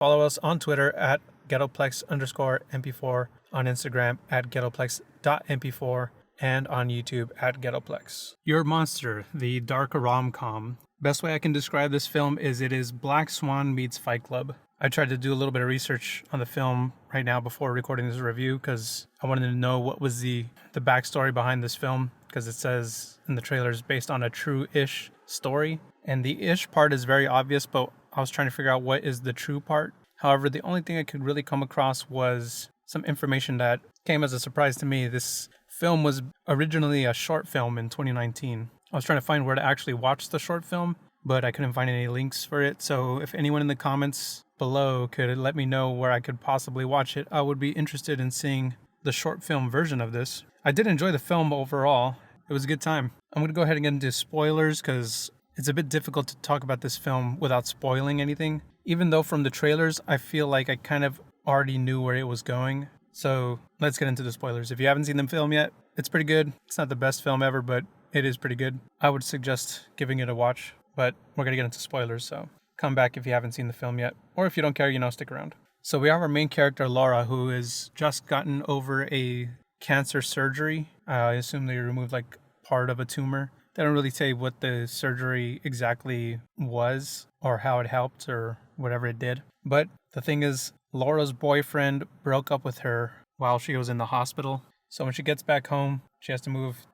Follow us on Twitter at ghettoplex_mp4, on Instagram at ghettoplex.mp4, and on YouTube at Ghettoplex. Your Monster, the dark rom-com. Best way I can describe this film is it is Black Swan meets Fight Club. I tried to do a little bit of research on the film right now before recording this review because I wanted to know what was the backstory behind this film, because it says in the trailer it's based on a true-ish story. And the ish part is very obvious, but I was trying to figure out what is the true part. However, the only thing I could really come across was some information that came as a surprise to me. This film was originally a short film in 2019. I was trying to find where to actually watch the short film, but I couldn't find any links for it. So if anyone in the comments below could let me know where I could possibly watch it, I would be interested in seeing the short film version of this. I did enjoy the film overall. It was a good time. I'm going to go ahead and get into spoilers because it's a bit difficult to talk about this film without spoiling anything. Even though from the trailers, I feel like I kind of already knew where it was going. So let's get into the spoilers. If you haven't seen the film yet, it's pretty good. It's not the best film ever, but it is pretty good. I would suggest giving it a watch, but we're going to get into spoilers, so come back if you haven't seen the film yet. Or if you don't care, stick around. So we have our main character, Laura, who has just gotten over a cancer surgery. I assume they removed like part of a tumor. They don't really say what the surgery exactly was or how it helped or whatever it did. But the thing is, Laura's boyfriend broke up with her while she was in the hospital. So when she gets back home, she has to move,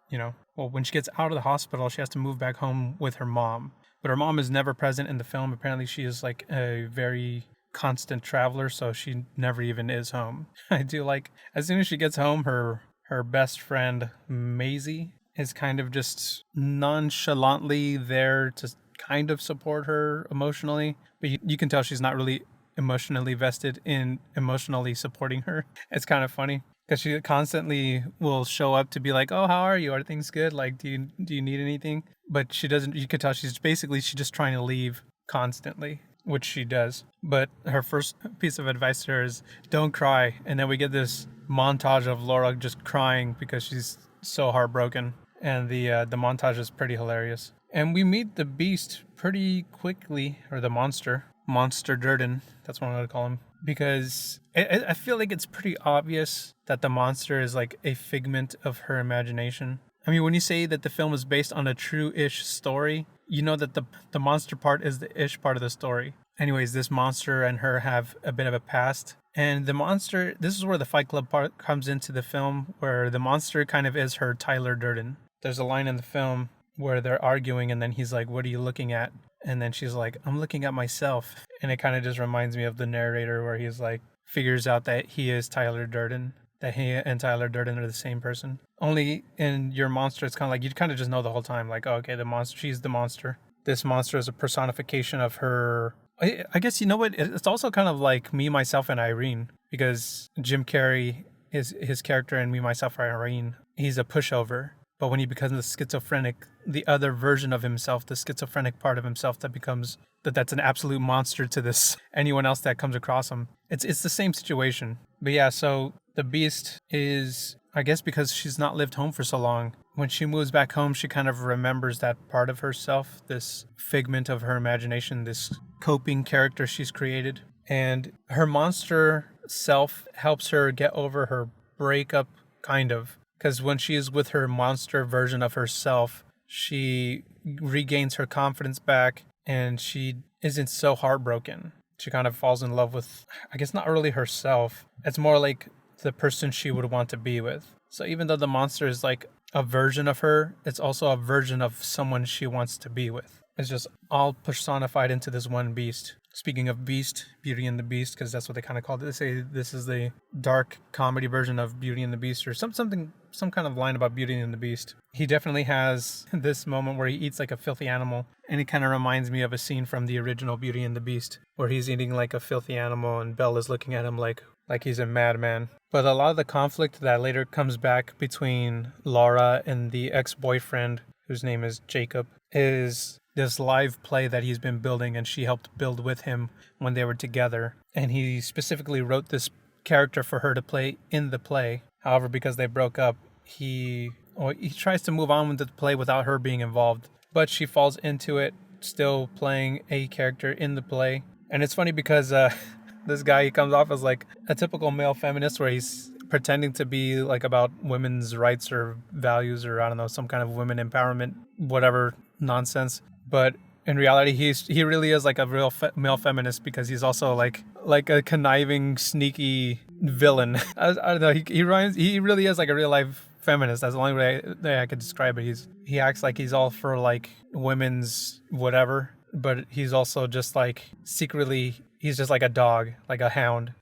when she gets out of the hospital, she has to move back home with her mom. But her mom is never present in the film. Apparently she is like a very constant traveler, so she never even is home. I do like, as soon as she gets home, her best friend, Maisie, is kind of just nonchalantly there to kind of support her emotionally. But you can tell she's not really emotionally vested in emotionally supporting her. It's kind of funny because she constantly will show up to be like, oh, how are you? Are things good? Like, do you need anything? But she doesn't, you could tell she's just trying to leave constantly, which she does. But her first piece of advice to her is don't cry. And then we get this montage of Laura just crying because she's so heartbroken. And the montage is pretty hilarious. And we meet the Beast pretty quickly, or the Monster Durden. That's what I'm going to call him. Because I feel like it's pretty obvious that the monster is like a figment of her imagination. I mean, when you say that the film is based on a true-ish story, you know that the monster part is the ish part of the story. Anyways, this monster and her have a bit of a past. And the monster, this is where the Fight Club part comes into the film, where the monster kind of is her Tyler Durden. There's a line in the film where they're arguing and then he's like, what are you looking at? And then she's like, I'm looking at myself. And it kind of just reminds me of the narrator where he's like, figures out that he is Tyler Durden, that he and Tyler Durden are the same person. Only in Your Monster, it's kind of like, you kind of just know the whole time, like, oh, okay, the monster, she's the monster. This monster is a personification of her. I guess, you know what? It's also kind of like Me, Myself, and Irene, because Jim Carrey, his character in Me, Myself, and Irene, he's a pushover. But when he becomes schizophrenic, the other version of himself, the schizophrenic part of himself that's an absolute monster to this anyone else that comes across him. It's the same situation. But yeah, so the Beast is, I guess because she's not lived home for so long, when she moves back home, she kind of remembers that part of herself, this figment of her imagination, this coping character she's created. And her monster self helps her get over her breakup, kind of. Because when she is with her monster version of herself, she regains her confidence back and she isn't so heartbroken. She kind of falls in love with, I guess not really herself. It's more like the person she would want to be with. So even though the monster is like a version of her, it's also a version of someone she wants to be with. It's just all personified into this one beast. Speaking of Beast, Beauty and the Beast, because that's what they kind of called it. They say this is the dark comedy version of Beauty and the Beast, or some kind of line about Beauty and the Beast. He definitely has this moment where he eats like a filthy animal, and it kind of reminds me of a scene from the original Beauty and the Beast, where he's eating like a filthy animal, and Bella's looking at him like he's a madman. But a lot of the conflict that later comes back between Laura and the ex-boyfriend, whose name is Jacob, is this live play that he's been building, and she helped build with him when they were together. And he specifically wrote this character for her to play in the play. However, because they broke up, he tries to move on with the play without her being involved. But she falls into it, still playing a character in the play. And it's funny because This guy, he comes off as like a typical male feminist where he's pretending to be like about women's rights or values or I don't know, some kind of women empowerment, whatever nonsense. But in reality, he really is like a real male feminist because he's also like a conniving, sneaky villain. I don't know. He really is like a real life feminist. That's the only way I could describe it. He acts like he's all for like women's whatever, but he's also just like secretly he's just like a dog, like a hound.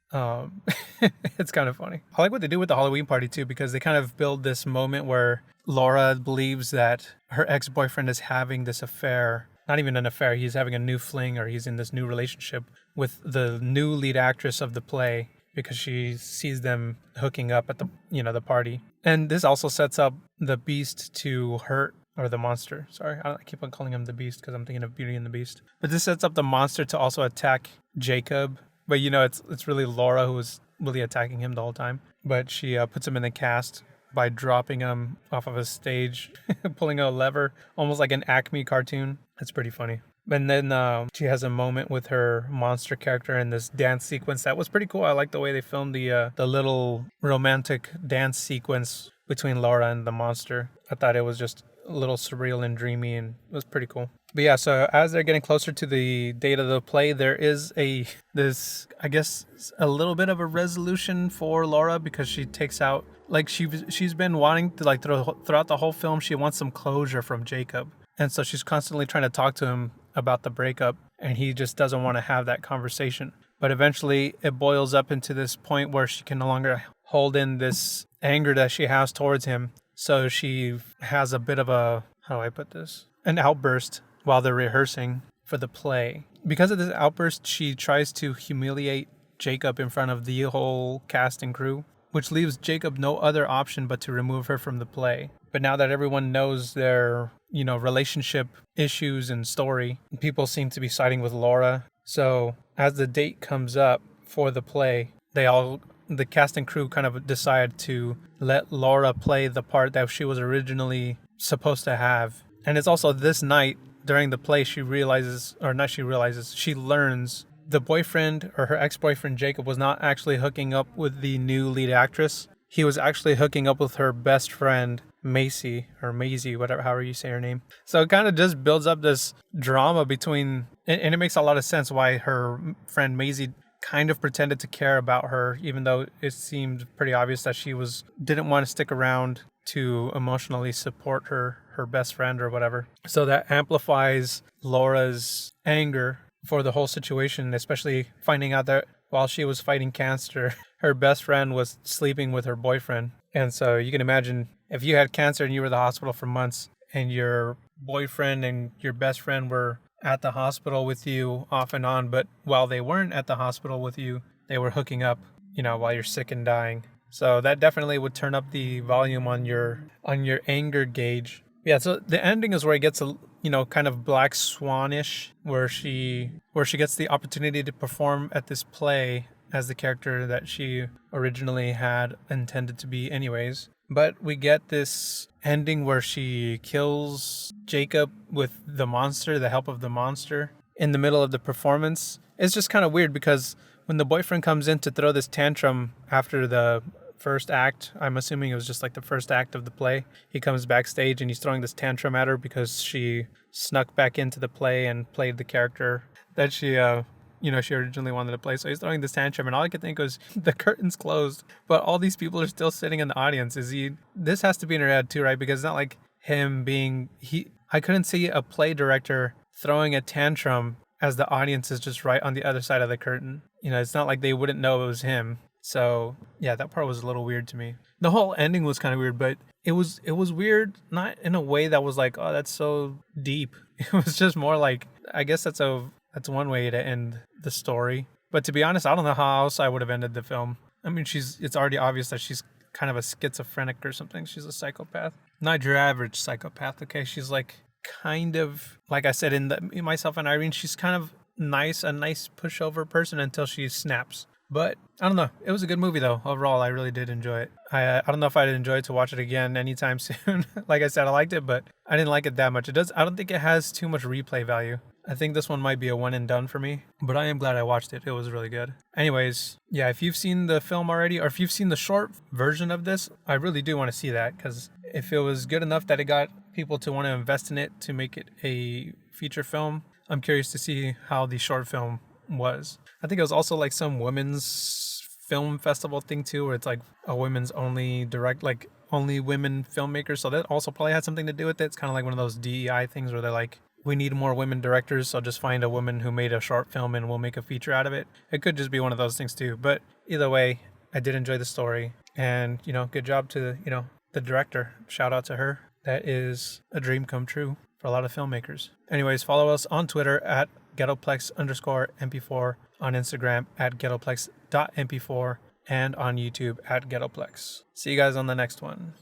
It's kind of funny. I like what they do with the Halloween party too, because they kind of build this moment where Laura believes that her ex-boyfriend is having this affair. Not even an affair. He's having a new fling, or he's in this new relationship with the new lead actress of the play, because she sees them hooking up at the party. And this also sets up the Beast to hurt, or the monster. Sorry, I keep on calling him the Beast because I'm thinking of Beauty and the Beast. But this sets up the monster to also attack Jacob. But it's really Laura who was really attacking him the whole time. But she puts him in the cast by dropping him off of a stage, pulling a lever, almost like an Acme cartoon. It's pretty funny. And then she has a moment with her monster character in this dance sequence that was pretty cool. I like the way they filmed the little romantic dance sequence between Laura and the monster. I thought it was just a little surreal and dreamy, and it was pretty cool. But yeah, so as they're getting closer to the date of the play, there is a little bit of a resolution for Laura, because she takes out, like, she's been wanting to, like, throughout the whole film, she wants some closure from Jacob. And so she's constantly trying to talk to him about the breakup, and he just doesn't want to have that conversation. But eventually it boils up into this point where she can no longer hold in this anger that she has towards him. So she has a bit of an outburst while they're rehearsing for the play. Because of this outburst, she tries to humiliate Jacob in front of the whole cast and crew, which leaves Jacob no other option but to remove her from the play. But now that everyone knows their, relationship issues and story, people seem to be siding with Laura. So as the date comes up for the play, the cast and crew kind of decide to let Laura play the part that she was originally supposed to have. And it's also this night during the play she learns the boyfriend, or her ex-boyfriend Jacob, was not actually hooking up with the new lead actress. He was actually hooking up with her best friend, Maisie, whatever, however you say her name. So it kind of just builds up this drama between, and it makes a lot of sense why her friend Maisie kind of pretended to care about her, even though it seemed pretty obvious that she didn't want to stick around to emotionally support her best friend or whatever. So that amplifies Laura's anger for the whole situation, especially finding out that while she was fighting cancer, her best friend was sleeping with her boyfriend. And so you can imagine if you had cancer and you were in the hospital for months, and your boyfriend and your best friend were at the hospital with you off and on, but while they weren't at the hospital with you, they were hooking up, while you're sick and dying. So that definitely would turn up the volume on your anger gauge. Yeah, so the ending is where it gets kind of Black Swanish, where she gets the opportunity to perform at this play as the character that she originally had intended to be anyways. But we get this ending where she kills Jacob with the help of the monster, in the middle of the performance. It's just kind of weird because when the boyfriend comes in to throw this tantrum after the first act, I'm assuming it was just like the first act of the play, he comes backstage and he's throwing this tantrum at her because she snuck back into the play and played the character that she originally wanted to play. So he's throwing this tantrum, and all I could think was, the curtain's closed, but all these people are still sitting in the audience. This has to be in her head too, right? Because it's not like him I couldn't see a play director throwing a tantrum as the audience is just right on the other side of the curtain. It's not like they wouldn't know it was him. So yeah, that part was a little weird to me. The whole ending was kind of weird, but it was weird, not in a way that was like, oh, that's so deep. It was just more like, I guess that's one way to end the story. But to be honest, I don't know how else I would have ended the film. I mean, it's already obvious that she's kind of a schizophrenic or something. She's a psychopath. Not your average psychopath, okay? She's like kind of, like I said, in Myself and Irene, she's kind of a nice pushover person until she snaps. But I don't know. It was a good movie though. Overall, I really did enjoy it. I don't know if I'd enjoy it to watch it again anytime soon. Like I said, I liked it, but I didn't like it that much. I don't think it has too much replay value. I think this one might be a one and done for me, but I am glad I watched it. It was really good. Anyways, yeah, if you've seen the film already, or if you've seen the short version of this, I really do want to see that, because if it was good enough that it got people to want to invest in it to make it a feature film, I'm curious to see how the short film was. I think it was also like some women's film festival thing too, where it's like a women's only only women filmmakers. So that also probably had something to do with it. It's kind of like one of those DEI things where they're like, we need more women directors, so just find a woman who made a short film and we'll make a feature out of it. It could just be one of those things too. But either way, I did enjoy the story, and good job to the director. Shout out to her. That is a dream come true for a lot of filmmakers. Anyways, follow us on Twitter at Ghettoplex_MP4, on Instagram at Ghettoplex.mp4, and on YouTube at Ghettoplex. See you guys on the next one.